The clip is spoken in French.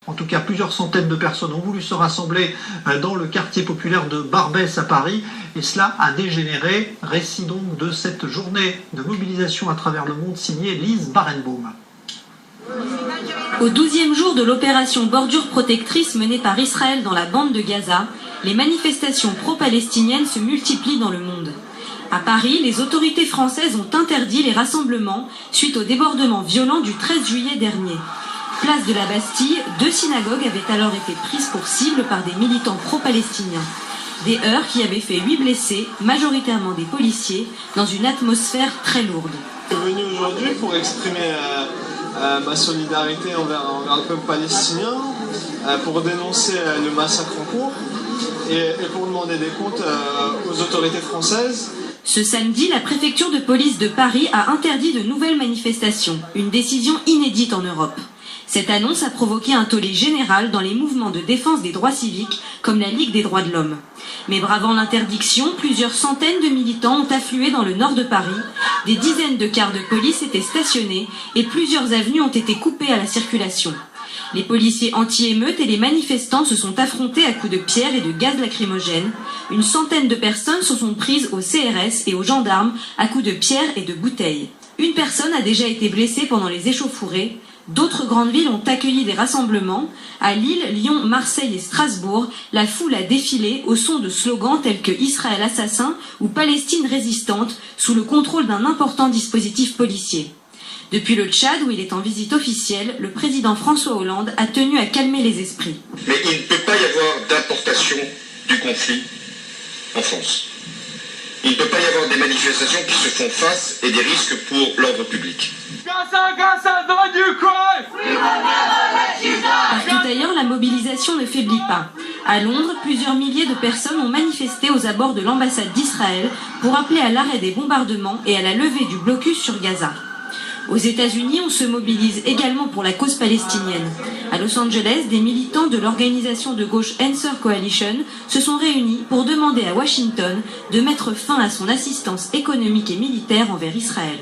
En tout cas, plusieurs centaines de personnes ont voulu se rassembler dans le quartier populaire de Barbès à Paris. Et cela a dégénéré. Récit donc de cette journée de mobilisation à travers le monde signée Lise Barenboim. Au 12e jour de l'opération Bordure protectrice menée par Israël dans la bande de Gaza, les manifestations pro-palestiniennes se multiplient dans le monde. À Paris, les autorités françaises ont interdit les rassemblements suite au débordement violent du 13 juillet dernier. Place de la Bastille, 2 synagogues avaient alors été prises pour cible par des militants pro-palestiniens. Des heurts qui avaient fait 8 blessés, majoritairement des policiers, dans une atmosphère très lourde. Je suis venu aujourd'hui pour exprimer ma solidarité envers le peuple palestinien, pour dénoncer le massacre en cours et pour demander des comptes aux autorités françaises. Ce samedi, la préfecture de police de Paris a interdit de nouvelles manifestations, une décision inédite en Europe. Cette annonce a provoqué un tollé général dans les mouvements de défense des droits civiques, comme la Ligue des droits de l'homme. Mais bravant l'interdiction, plusieurs centaines de militants ont afflué dans le nord de Paris, des dizaines de cars de police étaient stationnés et plusieurs avenues ont été coupées à la circulation. Les policiers anti-émeutes et les manifestants se sont affrontés à coups de pierre et de gaz lacrymogène. Une centaine de personnes se sont prises aux CRS et aux gendarmes à coups de pierre et de bouteilles. Une personne a déjà été blessée pendant les échauffourées. D'autres grandes villes ont accueilli des rassemblements. À Lille, Lyon, Marseille et Strasbourg, la foule a défilé au son de slogans tels que Israël assassin ou Palestine résistante, sous le contrôle d'un important dispositif policier. Depuis le Tchad, où il est en visite officielle, le président François Hollande a tenu à calmer les esprits. Mais il ne peut pas y avoir d'importation du conflit en France. Il ne peut pas y avoir des manifestations qui se font face et des risques pour l'ordre public. Partout ailleurs, la mobilisation ne faiblit pas. À Londres, plusieurs milliers de personnes ont manifesté aux abords de l'ambassade d'Israël pour appeler à l'arrêt des bombardements et à la levée du blocus sur Gaza. Aux États-Unis, on se mobilise également pour la cause palestinienne. À Los Angeles, des militants de l'organisation de gauche Answer Coalition se sont réunis pour demander à Washington de mettre fin à son assistance économique et militaire envers Israël.